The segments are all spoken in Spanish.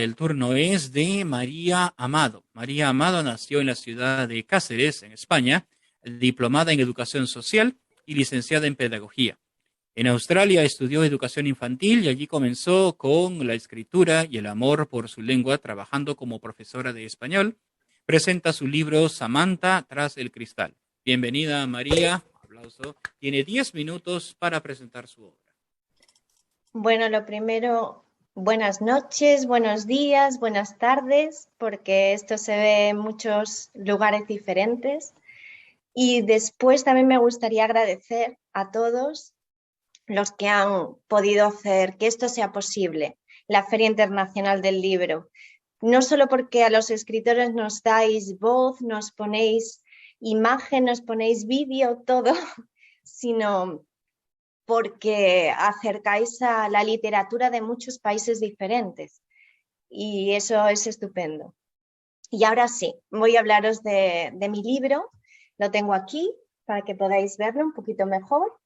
El turno es de María Amado. María Amado nació en la ciudad de Cáceres, en España, diplomada en educación social y licenciada en pedagogía. En Australia estudió educación infantil y allí comenzó con la escritura y el amor por su lengua, trabajando como profesora de español. Presenta su libro Samantha tras el cristal. Bienvenida, María. Aplauso. Tiene 10 minutos para presentar su obra. Bueno, lo primero, buenas noches, buenos días, buenas tardes, porque esto se ve en muchos lugares diferentes. Y después también me gustaría agradecer a todos los que han podido hacer que esto sea posible, la Feria Internacional del Libro. No solo porque a los escritores nos dais voz, nos ponéis imagen, nos ponéis vídeo, todo, sino porque acercáis a la literatura de muchos países diferentes y eso es estupendo. Y ahora sí, voy a hablaros de mi libro, lo tengo aquí para que podáis verlo un poquito mejor.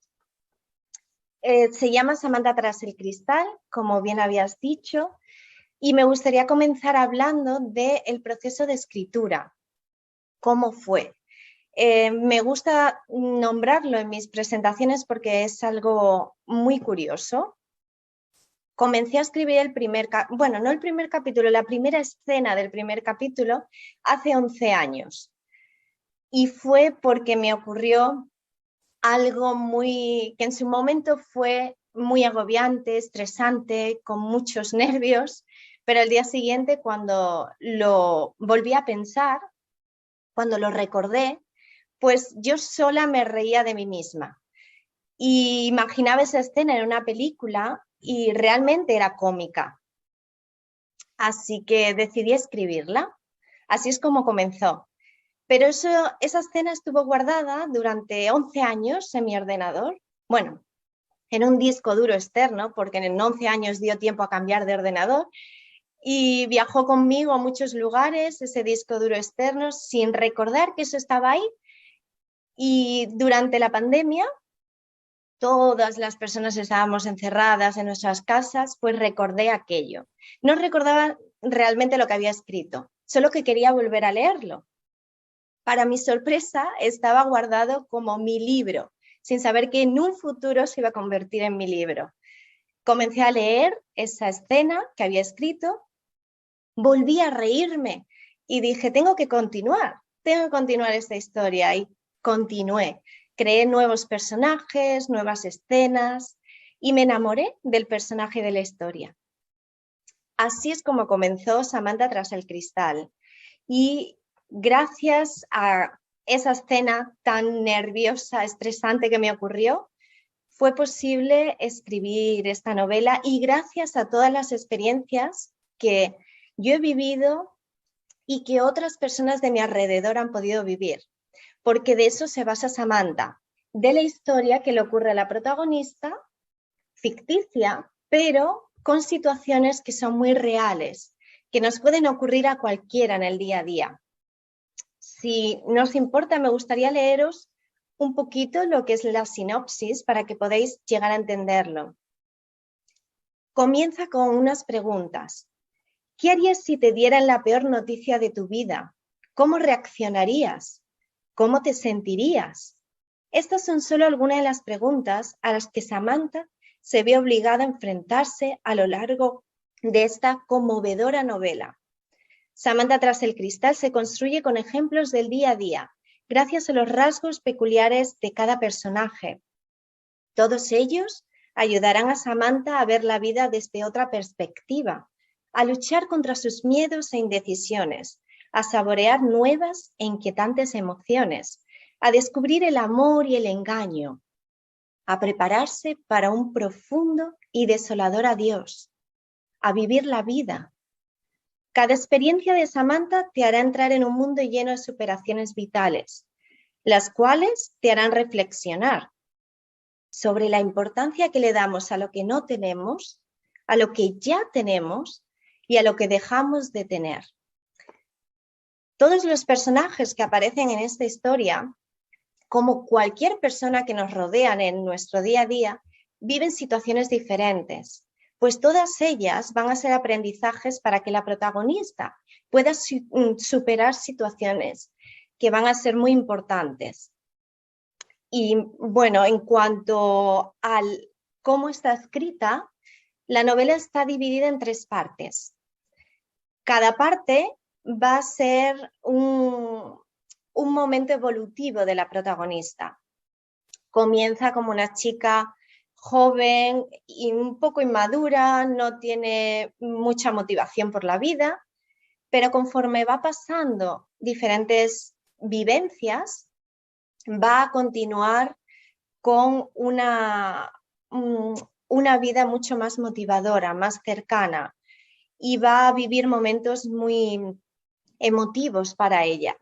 Se llama Samantha tras el cristal, como bien habías dicho, y me gustaría comenzar hablando del proceso de escritura, cómo fue. Me gusta nombrarlo en mis presentaciones porque es algo muy curioso. Comencé a escribir no el primer capítulo, la primera escena del primer capítulo hace 11 años. Y fue porque me ocurrió algo que en su momento fue muy agobiante, estresante, con muchos nervios, pero el día siguiente cuando lo volví a pensar, cuando lo recordé, pues yo sola me reía de mí misma y imaginaba esa escena en una película y realmente era cómica. Así que decidí escribirla. Así es como comenzó. Pero esa escena estuvo guardada durante 11 años en mi ordenador. Bueno, en un disco duro externo, porque en 11 años dio tiempo a cambiar de ordenador. Y viajó conmigo a muchos lugares ese disco duro externo sin recordar que eso estaba ahí. Y durante la pandemia, todas las personas estábamos encerradas en nuestras casas, pues recordé aquello. No recordaba realmente lo que había escrito, solo que quería volver a leerlo. Para mi sorpresa, estaba guardado como mi libro, sin saber que en un futuro se iba a convertir en mi libro. Comencé a leer esa escena que había escrito, volví a reírme y dije, tengo que continuar esta historia y continué. Creé nuevos personajes, nuevas escenas y me enamoré del personaje de la historia. Así es como comenzó Samantha tras el cristal. Y gracias a esa escena tan nerviosa, estresante que me ocurrió, fue posible escribir esta novela y gracias a todas las experiencias que yo he vivido y que otras personas de mi alrededor han podido vivir. Porque de eso se basa Samantha, de la historia que le ocurre a la protagonista, ficticia, pero con situaciones que son muy reales, que nos pueden ocurrir a cualquiera en el día a día. Si no os importa, me gustaría leeros un poquito lo que es la sinopsis para que podáis llegar a entenderlo. Comienza con unas preguntas. ¿Qué harías si te dieran la peor noticia de tu vida? ¿Cómo reaccionarías? ¿Cómo te sentirías? Estas son solo algunas de las preguntas a las que Samantha se ve obligada a enfrentarse a lo largo de esta conmovedora novela. Samantha tras el cristal se construye con ejemplos del día a día, gracias a los rasgos peculiares de cada personaje. Todos ellos ayudarán a Samantha a ver la vida desde otra perspectiva, a luchar contra sus miedos e indecisiones, a saborear nuevas e inquietantes emociones, a descubrir el amor y el engaño, a prepararse para un profundo y desolador adiós, a vivir la vida. Cada experiencia de Samantha te hará entrar en un mundo lleno de superaciones vitales, las cuales te harán reflexionar sobre la importancia que le damos a lo que no tenemos, a lo que ya tenemos y a lo que dejamos de tener. Todos los personajes que aparecen en esta historia, como cualquier persona que nos rodean en nuestro día a día, viven situaciones diferentes. pues todas ellas van a ser aprendizajes para que la protagonista pueda superar situaciones que van a ser muy importantes. Y bueno, en cuanto al cómo está escrita, la novela está dividida en 3 partes. Cada parte va a ser un momento evolutivo de la protagonista. Comienza como una chica joven y un poco inmadura, no tiene mucha motivación por la vida, pero conforme va pasando diferentes vivencias, va a continuar con una vida mucho más motivadora, más cercana, y va a vivir momentos muy emotivos para ella.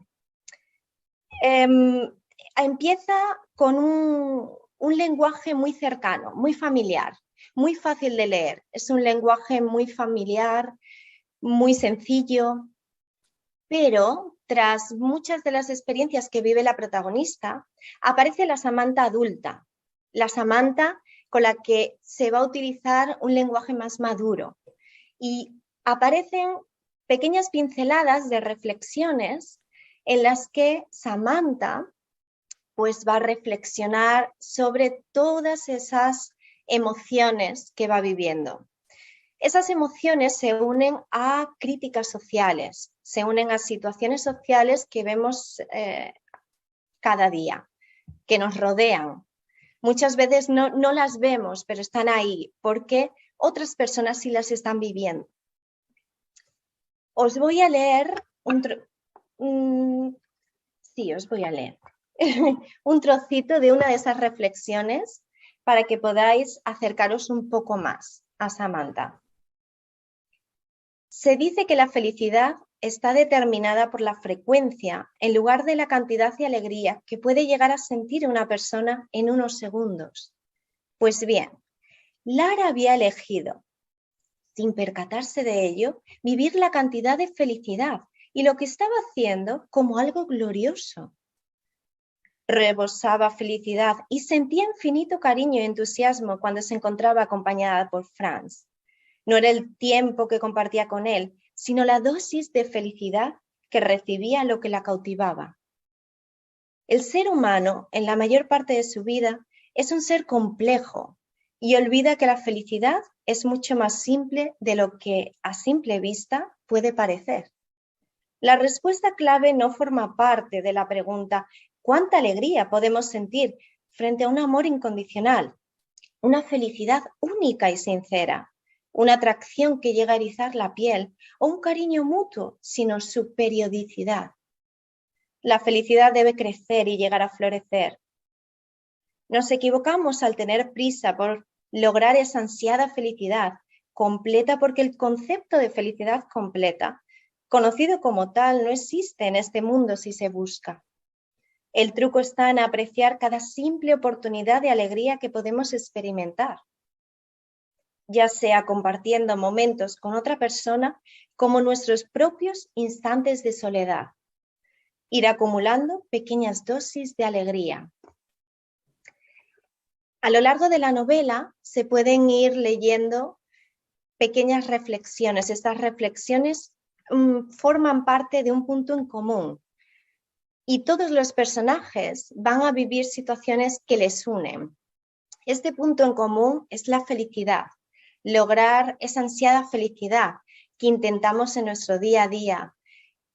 Empieza con un lenguaje muy cercano, muy familiar, muy fácil de leer. Es un lenguaje muy familiar, muy sencillo, pero tras muchas de las experiencias que vive la protagonista, aparece la Samantha adulta, la Samantha con la que se va a utilizar un lenguaje más maduro. Y aparecen pequeñas pinceladas de reflexiones en las que Samantha pues va a reflexionar sobre todas esas emociones que va viviendo. Esas emociones se unen a críticas sociales, se unen a situaciones sociales que vemos cada día, que nos rodean. Muchas veces no las vemos, pero están ahí, porque otras personas sí las están viviendo. Os voy a leer os voy a leer un trocito de una de esas reflexiones para que podáis acercaros un poco más a Samantha. Se dice que la felicidad está determinada por la frecuencia en lugar de la cantidad de alegría que puede llegar a sentir una persona en unos segundos. Pues bien, Lara había elegido, sin percatarse de ello, vivir la cantidad de felicidad y lo que estaba haciendo como algo glorioso. Rebosaba felicidad y sentía infinito cariño y entusiasmo cuando se encontraba acompañada por Franz. No era el tiempo que compartía con él, sino la dosis de felicidad que recibía lo que la cautivaba. El ser humano, en la mayor parte de su vida, es un ser complejo y olvida que la felicidad es mucho más simple de lo que a simple vista puede parecer. La respuesta clave no forma parte de la pregunta ¿cuánta alegría podemos sentir frente a un amor incondicional? Una felicidad única y sincera, una atracción que llega a erizar la piel o un cariño mutuo, sino su periodicidad. La felicidad debe crecer y llegar a florecer. Nos equivocamos al tener prisa por lograr esa ansiada felicidad completa porque el concepto de felicidad completa, conocido como tal, no existe en este mundo si se busca. El truco está en apreciar cada simple oportunidad de alegría que podemos experimentar, ya sea compartiendo momentos con otra persona como nuestros propios instantes de soledad. Ir acumulando pequeñas dosis de alegría. A lo largo de la novela se pueden ir leyendo pequeñas reflexiones. Estas reflexiones forman parte de un punto en común y todos los personajes van a vivir situaciones que les unen. Este punto en común es la felicidad, lograr esa ansiada felicidad que intentamos en nuestro día a día.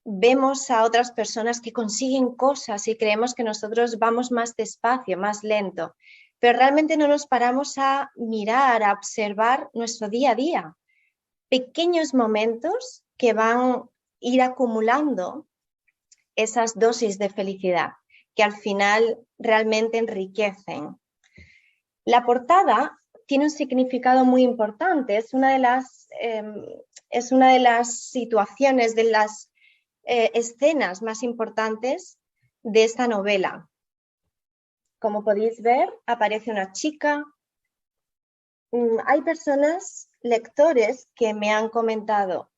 Vemos a otras personas que consiguen cosas y creemos que nosotros vamos más despacio, más lento, pero realmente no nos paramos a mirar, a observar nuestro día a día. Pequeños momentos que van a ir acumulando esas dosis de felicidad que al final realmente enriquecen. La portada tiene un significado muy importante, es una de las situaciones, de las escenas más importantes de esta novela. Como podéis ver, aparece una chica. Hay personas, lectores, que me han comentado,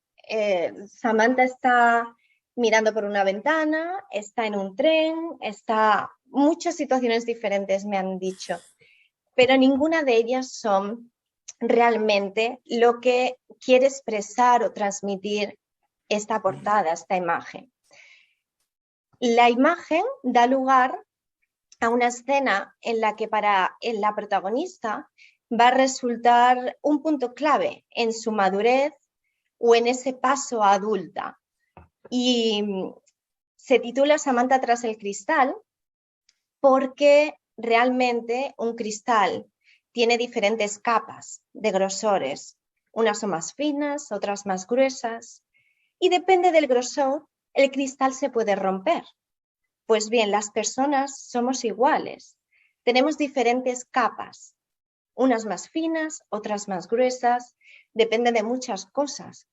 Samantha está mirando por una ventana, está en un tren, muchas situaciones diferentes me han dicho, pero ninguna de ellas son realmente lo que quiere expresar o transmitir esta portada, esta imagen. La imagen da lugar a una escena en la que para la protagonista va a resultar un punto clave en su madurez o en ese paso a adulta. Y se titula Samantha tras el cristal porque realmente un cristal tiene diferentes capas de grosores. Unas son más finas, otras más gruesas. Y depende del grosor, el cristal se puede romper. Pues bien, las personas somos iguales. Tenemos diferentes capas, unas más finas, otras más gruesas, depende de muchas cosas.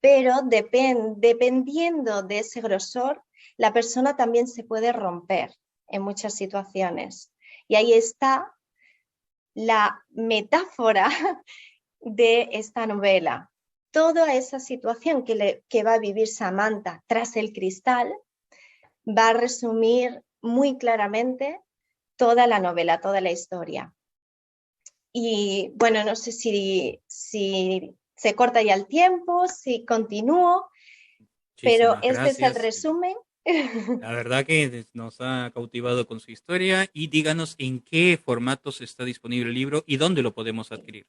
Pero dependiendo de ese grosor, la persona también se puede romper en muchas situaciones. Y ahí está la metáfora de esta novela. Toda esa situación que va a vivir Samantha tras el cristal va a resumir muy claramente toda la novela, toda la historia. Y bueno, no sé si se corta ya el tiempo, si continúo, pero Muchísimas este es el gracias. resumen. La verdad que nos ha cautivado con su historia y díganos en qué formatos está disponible el libro y dónde lo podemos adquirir.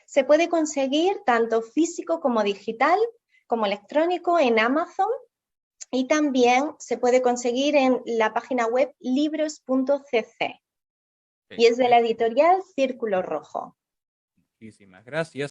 Se puede conseguir tanto físico como digital, como electrónico en Amazon y también se puede conseguir en la página web libros.cc y es de la editorial Círculo Rojo. Muchísimas gracias.